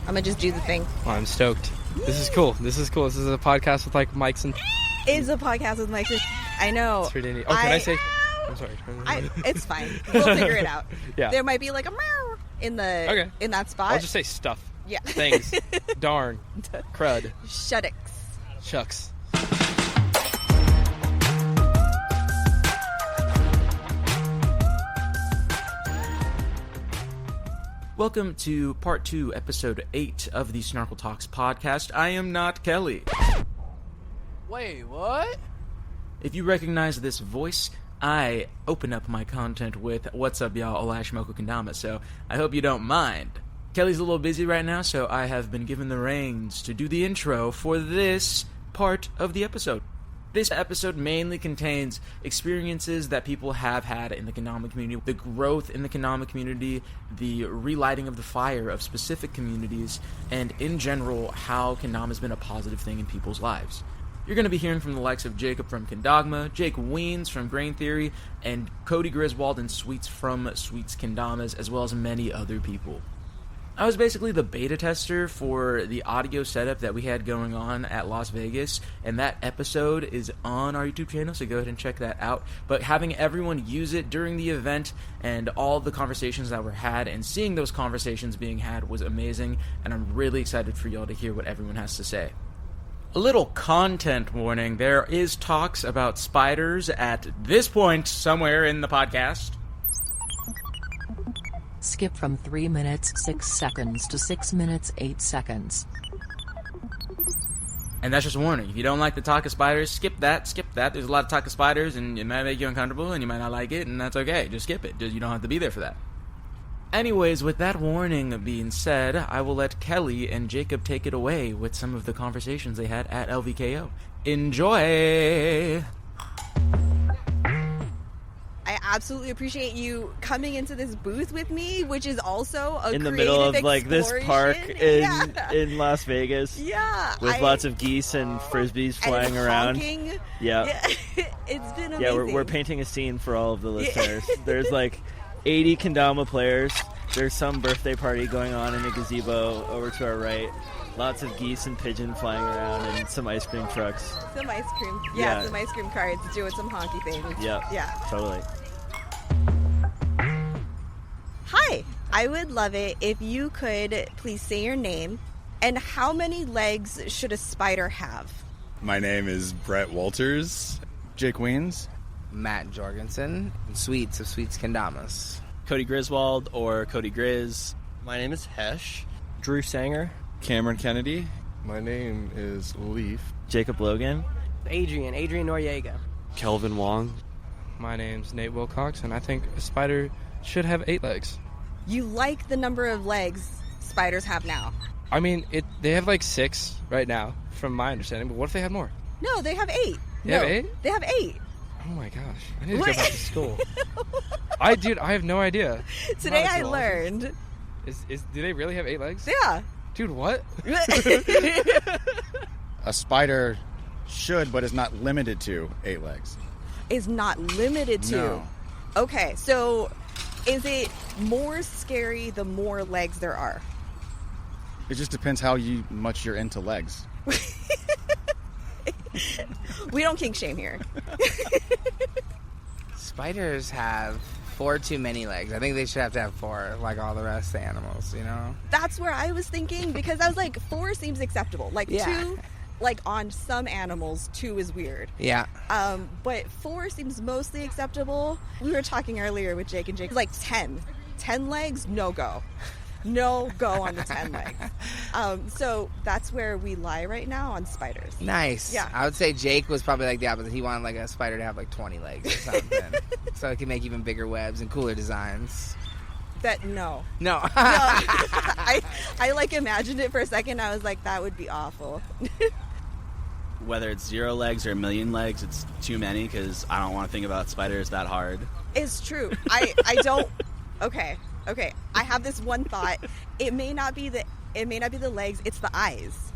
I'm gonna just do the thing. Oh, I'm stoked. This is cool. This is a podcast with like mics and... It's a podcast with mics. I know. It's pretty neat. Oh, can I say... I'm sorry. It's fine. We'll figure it out. Yeah. There might be like a meow in that spot. I'll just say stuff. Yeah. Things. Darn. Crud. Shucks. Shucks. Welcome to Part 2, Episode 8 of the Snarkle Talks podcast. I am not Kelly. Wait, what? If you recognize this voice, I open up my content with "What's up, y'all? Olashimoko Kendama," so I hope you don't mind. Kelly's a little busy right now, so I have been given the reins to do the intro for this part of the episode. This episode mainly contains experiences that people have had in the Kendama community, the growth in the Kendama community, the relighting of the fire of specific communities, and in general, how Kendama has been a positive thing in people's lives. You're going to be hearing from the likes of Jacob from Kendama, Jake Weens from Grain Theory, and Cody Griswold and Sweets from Sweets Kendamas, as well as many other people. I was basically the beta tester for the audio setup that we had going on at Las Vegas, and that episode is on our YouTube channel, so go ahead and check that out. But having everyone use it during the event and all the conversations that were had and seeing those conversations being had was amazing, and I'm really excited for y'all to hear what everyone has to say. A little content warning, there is talks about spiders at this point somewhere in the podcast. Skip from 3 minutes 6 seconds to 6 minutes 8 seconds. And that's just a warning. If you don't like the talk of spiders, skip that. There's a lot of talk of spiders, and it might make you uncomfortable, and you might not like it, and that's okay. Just skip it. You don't have to be there for that. Anyways, with that warning being said, I will let Kelly and Jacob take it away with some of the conversations they had at LVKO. Enjoy! I absolutely appreciate you coming into this booth with me, which is also a in the middle of like this park in Las Vegas. Yeah, with lots of geese and frisbees flying around. Yeah, it's been amazing. Yeah, we're painting a scene for all of the listeners. There's like 80 Kendama players. There's some birthday party going on in a gazebo over to our right. Lots of geese and pigeon flying around, and some ice cream trucks. Some ice cream, some ice cream carts doing some honky things. Yeah, totally. Hi, I would love it if you could please say your name and how many legs should a spider have? My name is Brett Walters. Jake Weens. Matt Jorgensen. Sweets of Sweets Kendamas. Cody Griswold or Cody Grizz. My name is Hesh. Drew Sanger. Cameron Kennedy. My name is Leaf. Jacob Logan. Adrian Noriega. Kelvin Wong. My name's Nate Wilcox, and I think a spider should have 8 legs. You like the number of legs spiders have now? I mean, they have like 6 right now, from my understanding, but what if they have more? No, they have 8. They have 8? They have 8. Oh my gosh, I need to go back to school. I have no idea. Today I learned. Do they really have 8 legs? Yeah. Dude, what? A spider should, but is not limited to 8 legs. Is not limited to? No. Okay, so is it more scary the more legs there are? It just depends how much you're into legs. We don't kink shame here. Spiders have 4 too many legs. I think they should have to have 4, like all the rest of the animals, you know? That's where I was thinking, because I was like, 4 seems acceptable. Like 2, like on some animals, 2 is weird. Yeah. But 4 seems mostly acceptable. We were talking earlier with Jake and Jake. Like 10. 10 legs, no go. No go on the 10 legs. So that's where we lie right now on spiders. Nice. Yeah. I would say Jake was probably like the opposite. He wanted like a spider to have like 20 legs or something. So it can make even bigger webs and cooler designs. No. I like imagined it for a second. I was like, that would be awful. Whether it's 0 legs or 1,000,000 legs, it's too many because I don't want to think about spiders that hard. It's true. I don't. Okay. I have this one thought. It may not be the legs. It's the eyes.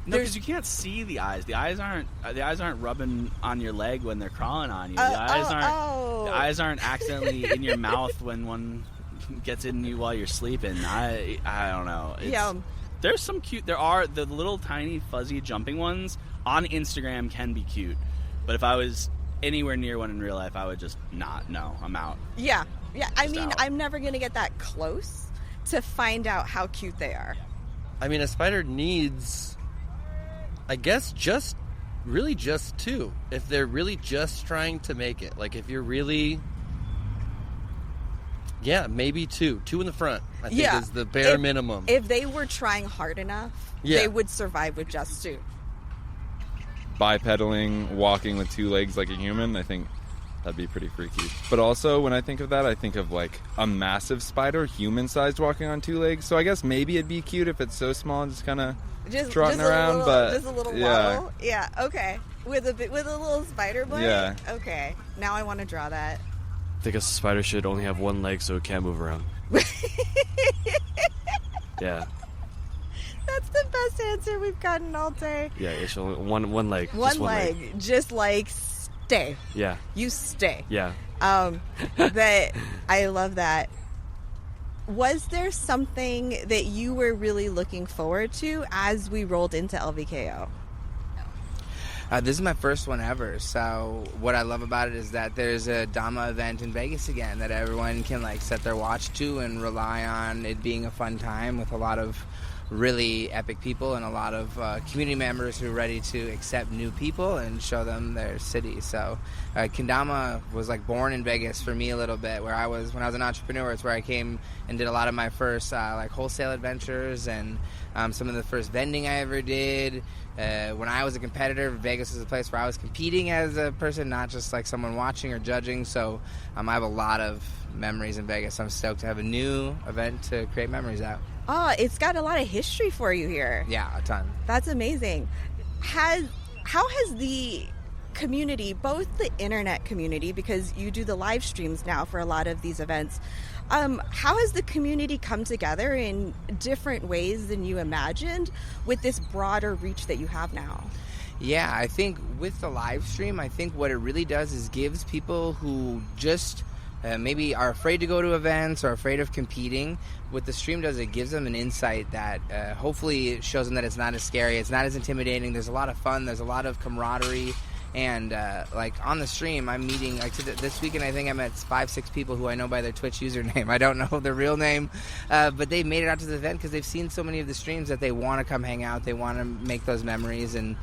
No, because you can't see the eyes. The eyes aren't rubbing on your leg when they're crawling on you. The eyes aren't accidentally in your mouth when one gets in you while you're sleeping. I don't know. there's some cute. There are the little tiny fuzzy jumping ones on Instagram can be cute, but if I was anywhere near one in real life, I would just not. No, I'm out. Yeah. I Just mean, out. I'm never gonna get that close to find out how cute they are. I mean, a spider needs, I guess, just two. If they're really just trying to make it. Like, if you're really... Yeah, maybe two. Two in the front, I think, is the bare minimum. If they were trying hard enough, they would survive with just two. Bipedaling, walking with 2 legs like a human, I think that'd be pretty freaky. But also, when I think of that, I think of like a massive spider, human-sized, walking on 2 legs. So I guess maybe it'd be cute if it's so small and just kind of trotting around. Just a little waddle. Yeah. Okay. With a little spider bite. Yeah. Okay. Now I want to draw that. I think a spider should only have 1 leg so it can't move around. Yeah. That's the best answer we've gotten all day. Yeah, it's only one leg. One leg. Just like stay. Yeah. You stay. Yeah. That I love that. Was there something that you were really looking forward to as we rolled into LVKO? This is my first one ever, so what I love about it is that there's a Dama event in Vegas again that everyone can like set their watch to and rely on it being a fun time with a lot of really epic people and a lot of community members who are ready to accept new people and show them their city. So Kendama was like born in Vegas for me a little bit, where I was when I was an entrepreneur. It's where I came and did a lot of my first like wholesale adventures and some of the first vending I ever did. When I was a competitor, Vegas was a place where I was competing as a person, not just like someone watching or judging. So I have a lot of memories in Vegas. I'm stoked to have a new event to create memories at. Oh, it's got a lot of history for you here. Yeah, a ton. That's amazing. How has the community, both the internet community, because you do the live streams now for a lot of these events, how has the community come together in different ways than you imagined with this broader reach that you have now? Yeah, I think with the live stream, I think what it really does is gives people who just maybe are afraid to go to events or afraid of competing. What the stream does, it gives them an insight that hopefully shows them that it's not as scary, it's not as intimidating, there's a lot of fun, there's a lot of camaraderie. And like on the stream, I'm meeting like this weekend. I think I met 5-6 people who I know by their Twitch username. I don't know their real name, but they've made it out to the event because they've seen so many of the streams that they want to come hang out. They want to make those memories, and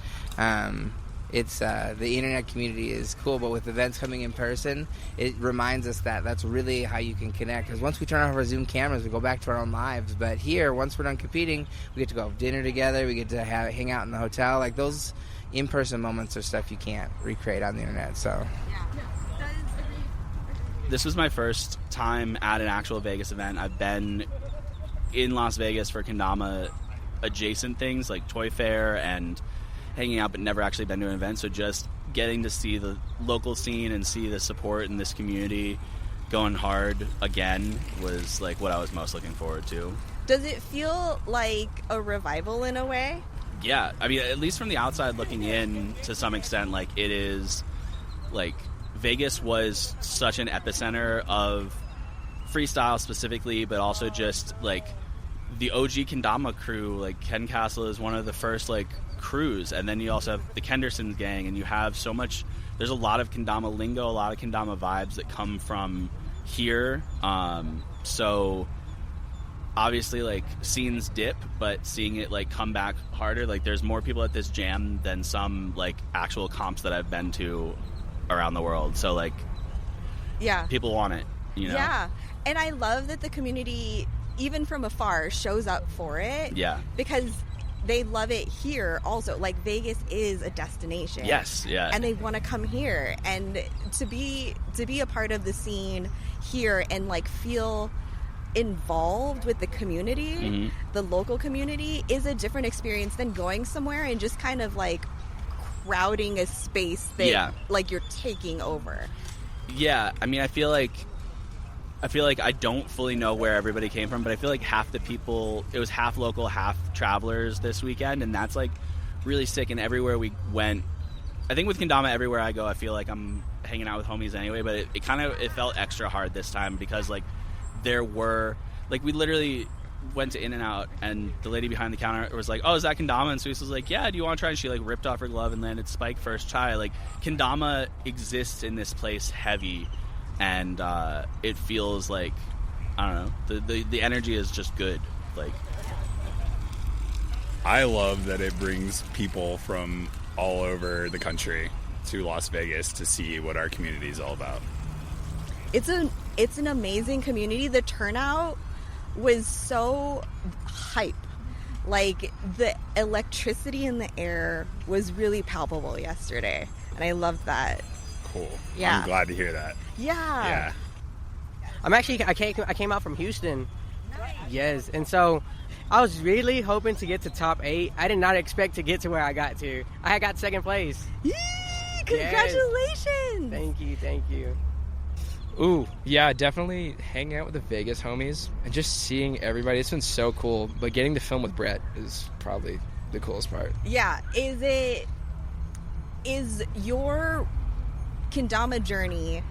it's the internet community is cool. But with events coming in person, it reminds us that that's really how you can connect. Because once we turn off our Zoom cameras, we go back to our own lives. But here, once we're done competing, we get to go have dinner together. We get to hang out in the hotel. Like those in-person moments are stuff you can't recreate on the internet. So this was my first time at an actual Vegas event. I've been in Las Vegas for Kendama adjacent things like Toy Fair and hanging out, but never actually been to an event. So just getting to see the local scene and see the support in this community going hard again was like what I was most looking forward to. Does it feel like a revival in a way? Yeah, I mean, at least from the outside looking in, to some extent, like it is, like Vegas was such an epicenter of freestyle specifically, but also just like the OG Kendama crew. Like Ken Castle is one of the first like crews, and then you also have the Kendersons gang, and you have so much. There's a lot of Kendama lingo, a lot of Kendama vibes that come from here. So obviously like scenes dip, but seeing it like come back harder, like there's more people at this jam than some like actual comps that I've been to around the world. So like yeah, people want it, you know? Yeah, and I love that the community, even from afar, shows up for it. Yeah, because they love it here also. Like Vegas is a destination. Yes, yeah. And they want to come here, and to be a part of the scene here and like feel involved with the community, the local community, is a different experience than going somewhere and just kind of like crowding a space that like you're taking over. Yeah, I mean, I feel like I don't fully know where everybody came from, but I feel like half the people, it was half local, half travelers this weekend, and that's like really sick. And everywhere we went, I think with Kendama, everywhere I go, I feel like I'm hanging out with homies anyway, but it felt extra hard this time because like there were, like we went to In-N-Out, and the lady behind the counter was like, "Oh, is that kendama?" And Suisse was like, "Yeah, do you want to try?" And she like ripped off her glove and landed spike first try. Like, kendama exists in this place heavy, and it feels like, I don't know, the energy is just good. Like, I love that it brings people from all over the country to Las Vegas to see what our community is all about. It's an amazing community. The turnout was so hype. Like, the electricity in the air was really palpable yesterday, and I loved that. Cool. Yeah. I'm glad to hear that. Yeah. I came out from Houston. Yes, and so I was really hoping to get to top 8. I did not expect to get to where I got to. I got second place. Yee! Congratulations! Yes. Thank you. Ooh, yeah, definitely hanging out with the Vegas homies and just seeing everybody. It's been so cool. But getting to film with Brett is probably the coolest part. Yeah. Is your kendama journey,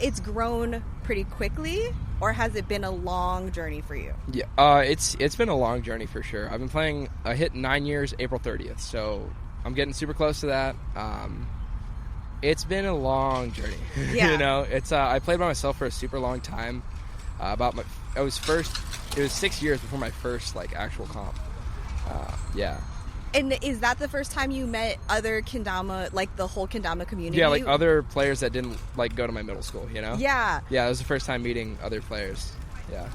it's grown pretty quickly, or has it been a long journey for you? Yeah, it's been a long journey for sure. I've been playing. I hit 9 years April 30th, so I'm getting super close to that. It's been a long journey. Yeah. You know, it's I played by myself for a super long time. It was 6 years before my first like actual comp. Yeah. And is that the first time you met other kendama, like the whole kendama community? Yeah, like other players that didn't like go to my middle school, you know? Yeah. Yeah, it was the first time meeting other players. Yeah.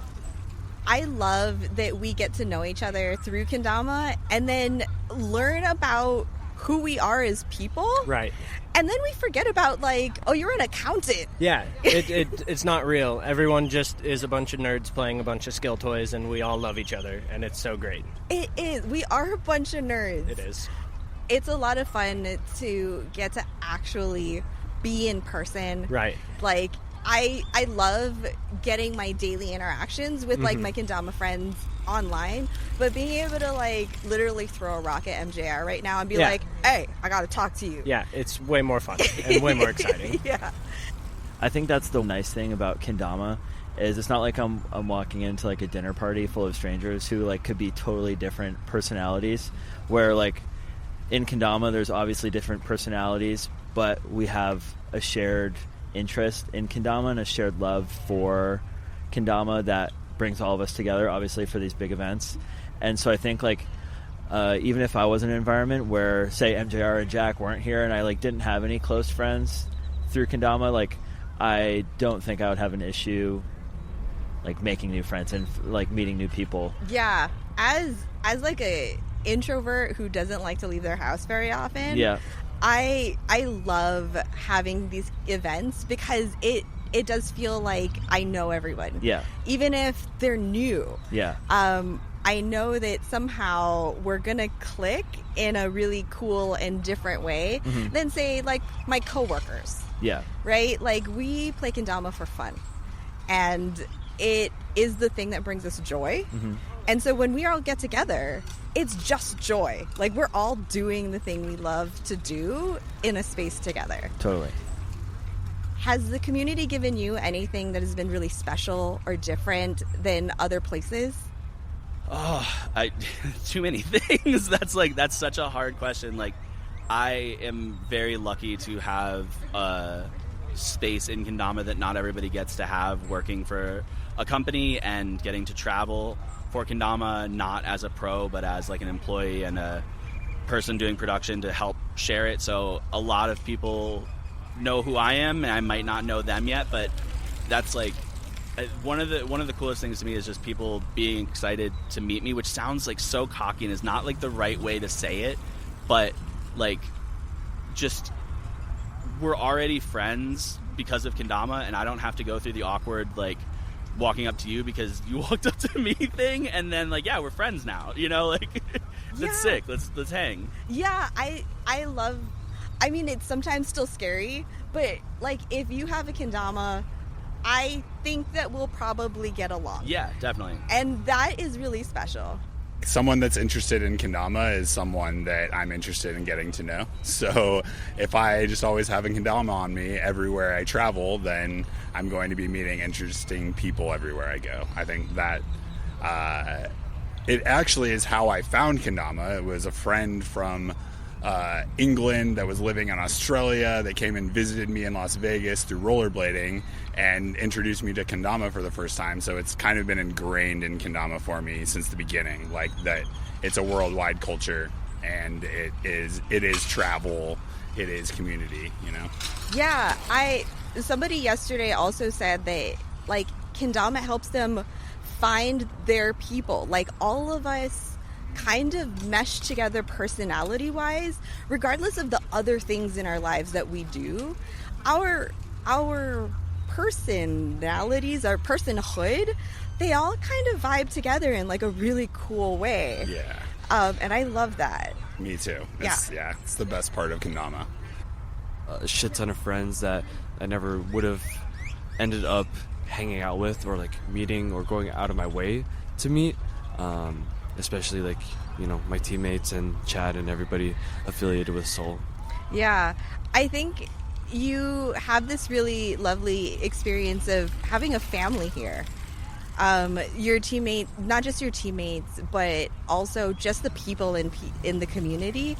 I love that we get to know each other through kendama and then learn about who we are as people. Right. And then we forget about, like, oh, you're an accountant. Yeah, it's not real. Everyone just is a bunch of nerds playing a bunch of skill toys, and we all love each other, and it's so great. It is. We are a bunch of nerds. It is. It's a lot of fun to get to actually be in person. Right. Like, I love getting my daily interactions with, like, my kendama friends online, but being able to, like, literally throw a rock at MJR right now and be like, hey, I gotta talk to you. Yeah, it's way more fun and way more exciting. Yeah. I think that's the nice thing about kendama is it's not like I'm walking into like a dinner party full of strangers who like could be totally different personalities, where like in kendama there's obviously different personalities, but we have a shared interest in kendama and a shared love for kendama that brings all of us together, obviously, for these big events. And so I think like even if I was in an environment where say MJR and Jack weren't here and I like didn't have any close friends through kendama, like I don't think I would have an issue like making new friends and like meeting new people. Yeah. As like a introvert who doesn't like to leave their house very often, Yeah. I love having these events because it does feel like I know everyone. Yeah. Even if they're new. Yeah. I know that somehow we're going to click in a really cool and different way than, say, like, my coworkers. Yeah. Right? Like, we play kendama for fun. And it is the thing that brings us joy. And so when we all get together, it's just joy. Like, we're all doing the thing we love to do in a space together. Totally. Has the community given you anything that has been really special or different than other places? Oh, too many things. That's such a hard question. Like, I am very lucky to have a space in kendama that not everybody gets to have, working for a company and getting to travel for kendama, not as a pro, but as like an employee and a person doing production to help share it. So a lot of people know who I am, and I might not know them yet, but that's like one of the coolest things to me is just people being excited to meet me, which sounds like so cocky and is not like the right way to say it, but like just we're already friends because of kendama, and I don't have to go through the awkward like walking up to you because you walked up to me thing, and then like, yeah, we're friends now, you know, like that's sick. Let's hang. Yeah, I love. I mean, it's sometimes still scary, but like if you have a kendama, I think that we'll probably get along. Yeah, definitely. And that is really special. Someone that's interested in kendama is someone that I'm interested in getting to know. So if I just always have a kendama on me everywhere I travel, then I'm going to be meeting interesting people everywhere I go. I think that It actually is how I found Kendama. It was a friend from England that was living in Australia that came and visited me in Las Vegas through rollerblading and introduced me to Kendama for the first time. So it's kind of been ingrained in Kendama for me since the beginning, like that it's a worldwide culture and it is travel, it is community, you know? Yeah, somebody yesterday also said that like Kendama helps them find their people. Like all of us kind of mesh together personality-wise, regardless of the other things in our lives that we do. Our personalities, our personhood, they all kind of vibe together in like a really cool way. Yeah. And I love that. Me too. It's the best part of Kendama. A shit ton of friends that I never would have ended up hanging out with or like meeting or going out of my way to meet. Especially like, you know, my teammates and Chad and everybody affiliated with Seoul. Yeah, I think you have this really lovely experience of having a family here. Your teammate, not just your teammates, but also just the people in the community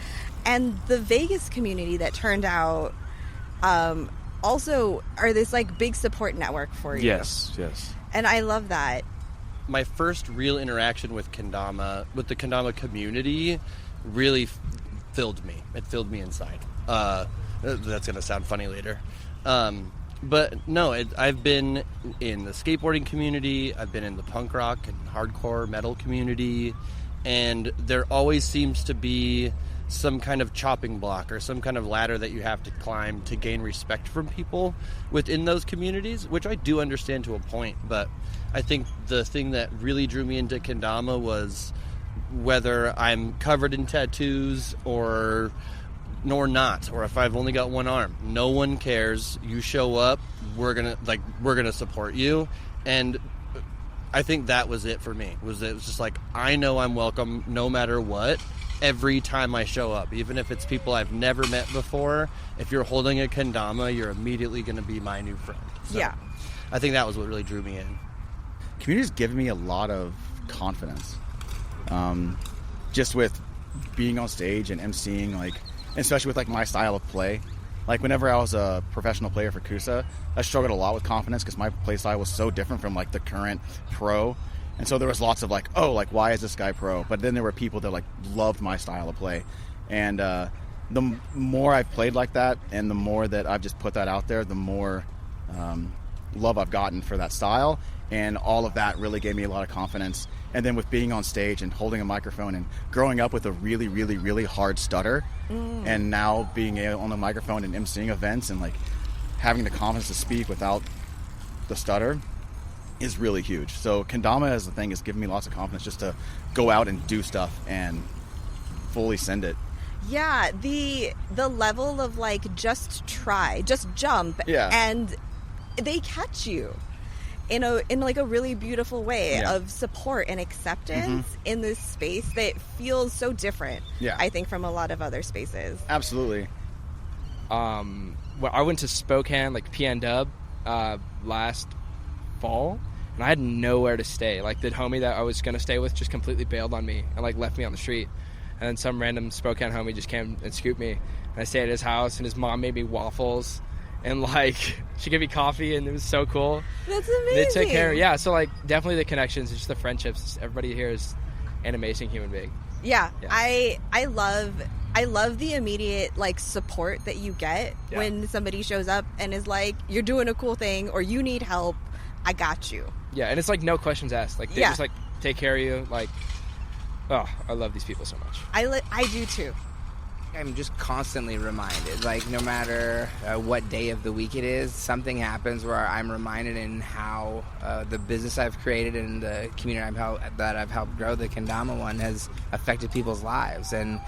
and the Vegas community that turned out also are this like big support network for you. Yes. And I love that. My first real interaction with Kendama, with the Kendama community, really filled me. It filled me inside. That's going to sound funny later. But no, I've been in the skateboarding community. I've been in the punk rock and hardcore metal community. And there always seems to be some kind of chopping block or some kind of ladder that you have to climb to gain respect from people within those communities, which I do understand to a point. But I think the thing that really drew me into Kendama was whether I'm covered in tattoos or not, or if I've only got one arm. No one cares. You show up, we're gonna support you. And I think that was it for me. It was just like, I know I'm welcome no matter what. Every time I show up, even if it's people I've never met before, if you're holding a Kendama, you're immediately going to be my new friend. So yeah. I think that was what really drew me in. Community's given me a lot of confidence. Just with being on stage and emceeing, like, especially with like my style of play. Like whenever I was a professional player for Kusa, I struggled a lot with confidence because my play style was so different from like the current pro. And so there was lots of like, oh, like, why is this guy pro? But then there were people that like loved my style of play. And the more I've played like that and the more that I've just put that out there, the more love I've gotten for that style. And all of that really gave me a lot of confidence. And then with being on stage and holding a microphone and growing up with a really, really, really hard stutter and now being on the microphone and emceeing events and like having the confidence to speak without the stutter is really huge. So Kendama as a thing has given me lots of confidence just to go out and do stuff and fully send it. Yeah, the level of like just try, just jump, and they catch you in like a really beautiful way of support and acceptance in this space that feels so different. Yeah, I think from a lot of other spaces. Absolutely. Well, I went to Spokane, like PN Dub, last fall, and I had nowhere to stay. Like the homie that I was gonna stay with just completely bailed on me and like left me on the street. And then some random Spokane homie just came and scooped me. And I stayed at his house, and his mom made me waffles, and like she gave me coffee, and it was so cool. That's amazing. They took care. Yeah, so like definitely the connections, just the friendships. Everybody here is an amazing human being. Yeah. I love the immediate like support that you get when somebody shows up and is like, you're doing a cool thing or you need help. I got you. Yeah, and it's like no questions asked. Like they just like take care of you. Like, oh, I love these people so much. I do too. I'm just constantly reminded, like no matter what day of the week it is, something happens where I'm reminded in how the business I've created and the community that I've helped grow, the Kendama one, has affected people's lives. And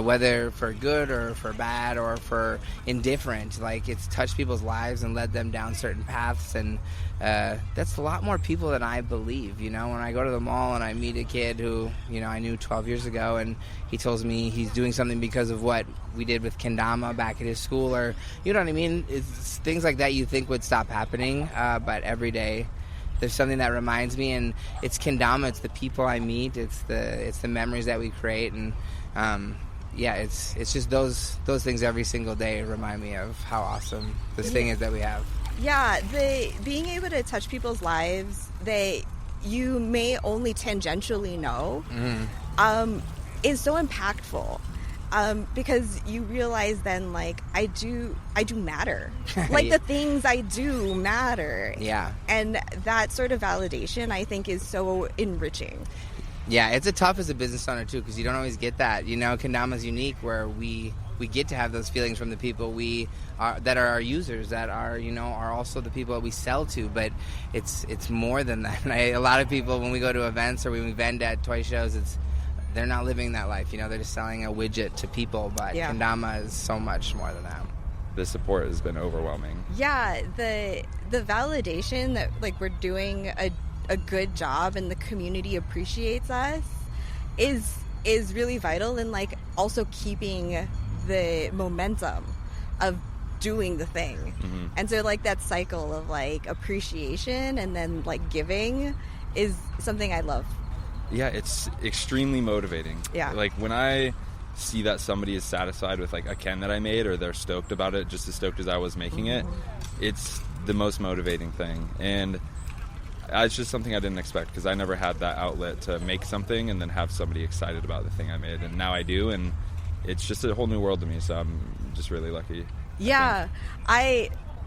whether for good or for bad or for indifferent, like it's touched people's lives and led them down certain paths. And that's a lot more people than I believe. You know, when I go to the mall and I meet a kid who, you know, I knew 12 years ago, and he tells me he's doing something because of what we did with Kendama back at his school, or you know what I mean? It's things like that you think would stop happening, but every day there's something that reminds me, and it's Kendama. It's the people I meet. It's the memories that we create, and it's just those things every single day remind me of how awesome this thing is that we have. Yeah, being able to touch people's lives that you may only tangentially know is so impactful. Because you realize then, like, I do matter. Like, the things I do matter. Yeah. And that sort of validation, I think, is so enriching. Yeah, it's tough as a business owner, too, because you don't always get that. You know, Kendama's unique, where we get to have those feelings from the people that are our users, that are, you know, are also the people that we sell to. But it's more than that. A lot of people, when we go to events or when we vend at toy shows, they're not living that life, you know. They're just selling a widget to people, but Kendama is so much more than that. The support has been overwhelming. Yeah, the validation that, like, we're doing a good job and the community appreciates us is really vital, and, like, also keeping the momentum of doing the thing. Mm-hmm. And so, like, that cycle of, like, appreciation and then, like, giving is something I love. Yeah, it's extremely motivating. Yeah. Like, when I see that somebody is satisfied with, like, a Ken that I made, or they're stoked about it, just as stoked as I was making it, it's the most motivating thing. And it's just something I didn't expect, because I never had that outlet to make something and then have somebody excited about the thing I made. And now I do, and it's just a whole new world to me, so I'm just really lucky. Yeah.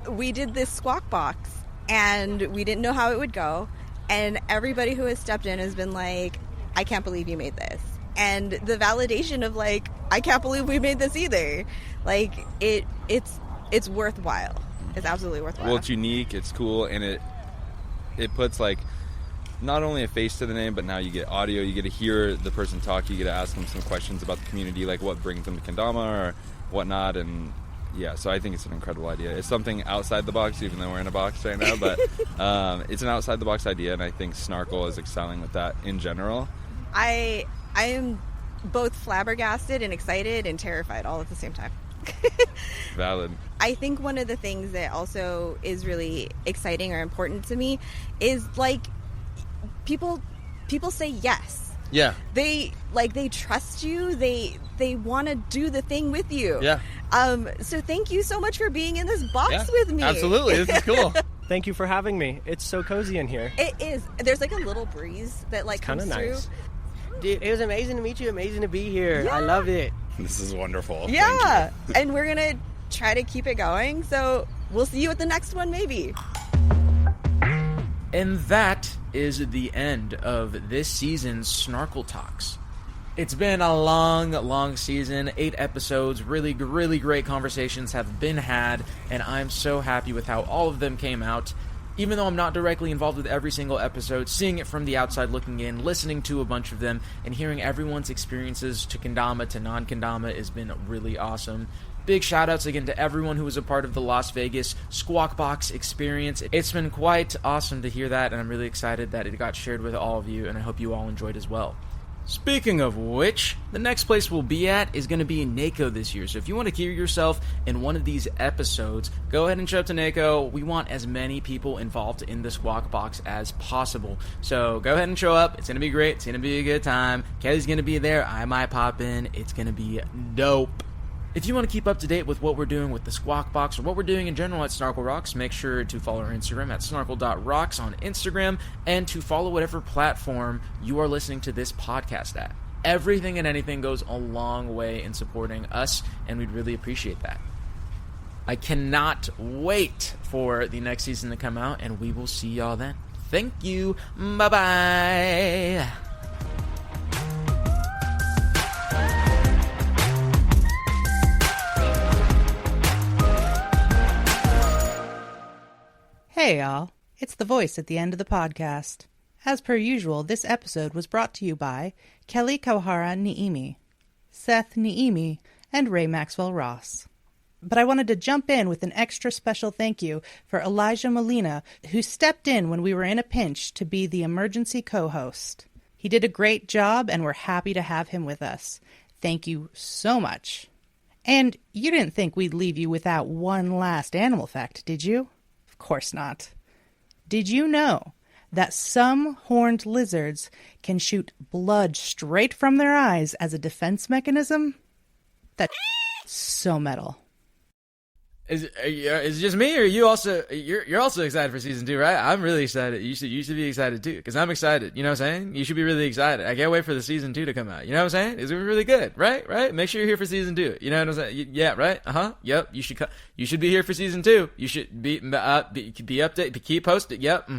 We did this squawk box, and we didn't know how it would go. And everybody who has stepped in has been like, I can't believe you made this. And the validation of, like, I can't believe we made this either. Like, it's worthwhile. It's absolutely worthwhile. Well, it's unique, it's cool, and it puts, like, not only a face to the name, but now you get audio, you get to hear the person talk, you get to ask them some questions about the community, like what brings them to Kendama or whatnot, and yeah, so I think it's an incredible idea. It's something outside the box, even though we're in a box right now, but it's an outside the box idea, and I think Snarkle is excelling with that in general. I am both flabbergasted and excited and terrified all at the same time. Valid. I think one of the things that also is really exciting or important to me is, like, people say yes. Yeah. They trust you. They want to do the thing with you. Yeah. So thank you so much for being in this box with me. Absolutely. This is cool. Thank you for having me. It's so cozy in here. It is. There's, like, a little breeze that, like, comes through. Nice. Dude, it was amazing to meet you. Amazing to be here. Yeah. I loved it. This is wonderful. Yeah. And we're going to try to keep it going. So we'll see you at the next one, maybe. And that is the end of this season's Snarkle Talks. It's been a long season, 8 episodes, really great conversations have been had, and I'm so happy with how all of them came out. Even though I'm not directly involved with every single episode, seeing it from the outside looking in, listening to a bunch of them, and hearing everyone's experiences to Kendama to non-Kendama has been really awesome. Big shout-outs again to everyone who was a part of the Las Vegas Squawk Box experience. It's been quite awesome to hear that, and I'm really excited that it got shared with all of you, and I hope you all enjoyed as well. Speaking of which, the next place we'll be at is going to be in NACO this year. So if you want to hear yourself in one of these episodes, go ahead and show up to NACO. We want as many people involved in the Squawk Box as possible. So go ahead and show up. It's going to be great. It's going to be a good time. Kelly's going to be there. I might pop in. It's going to be dope. If you want to keep up to date with what we're doing with the Squawk Box or what we're doing in general at Snarkle Rocks, make sure to follow our Instagram at snarkle.rocks on Instagram and to follow whatever platform you are listening to this podcast at. Everything and anything goes a long way in supporting us, and we'd really appreciate that. I cannot wait for the next season to come out, and we will see y'all then. Thank you. Bye-bye. Hey y'all, it's the voice at the end of the podcast. As per usual, this episode was brought to you by Kelly Kawahara Niimi, Seth Niimi, and Ray Maxwell Ross. But I wanted to jump in with an extra special thank you for Elijah Molina, who stepped in when we were in a pinch to be the emergency co-host. He did a great job, and we're happy to have him with us. Thank you so much. And you didn't think we'd leave you without one last animal fact, did you? Of course not. Did you know that some horned lizards can shoot blood straight from their eyes as a defense mechanism? That's so metal. Is it just me, or you also you're also excited for season 2, right? I'm really excited. You should be excited too, because I'm excited. You know what I'm saying? You should be really excited. I can't wait for the season 2 to come out. You know what I'm saying? It's really good, right? Right? Make sure you're here for season 2. You know what I'm saying? Yeah, right? Yep. You should be here for season 2. You should be updated. Keep posted. Yep.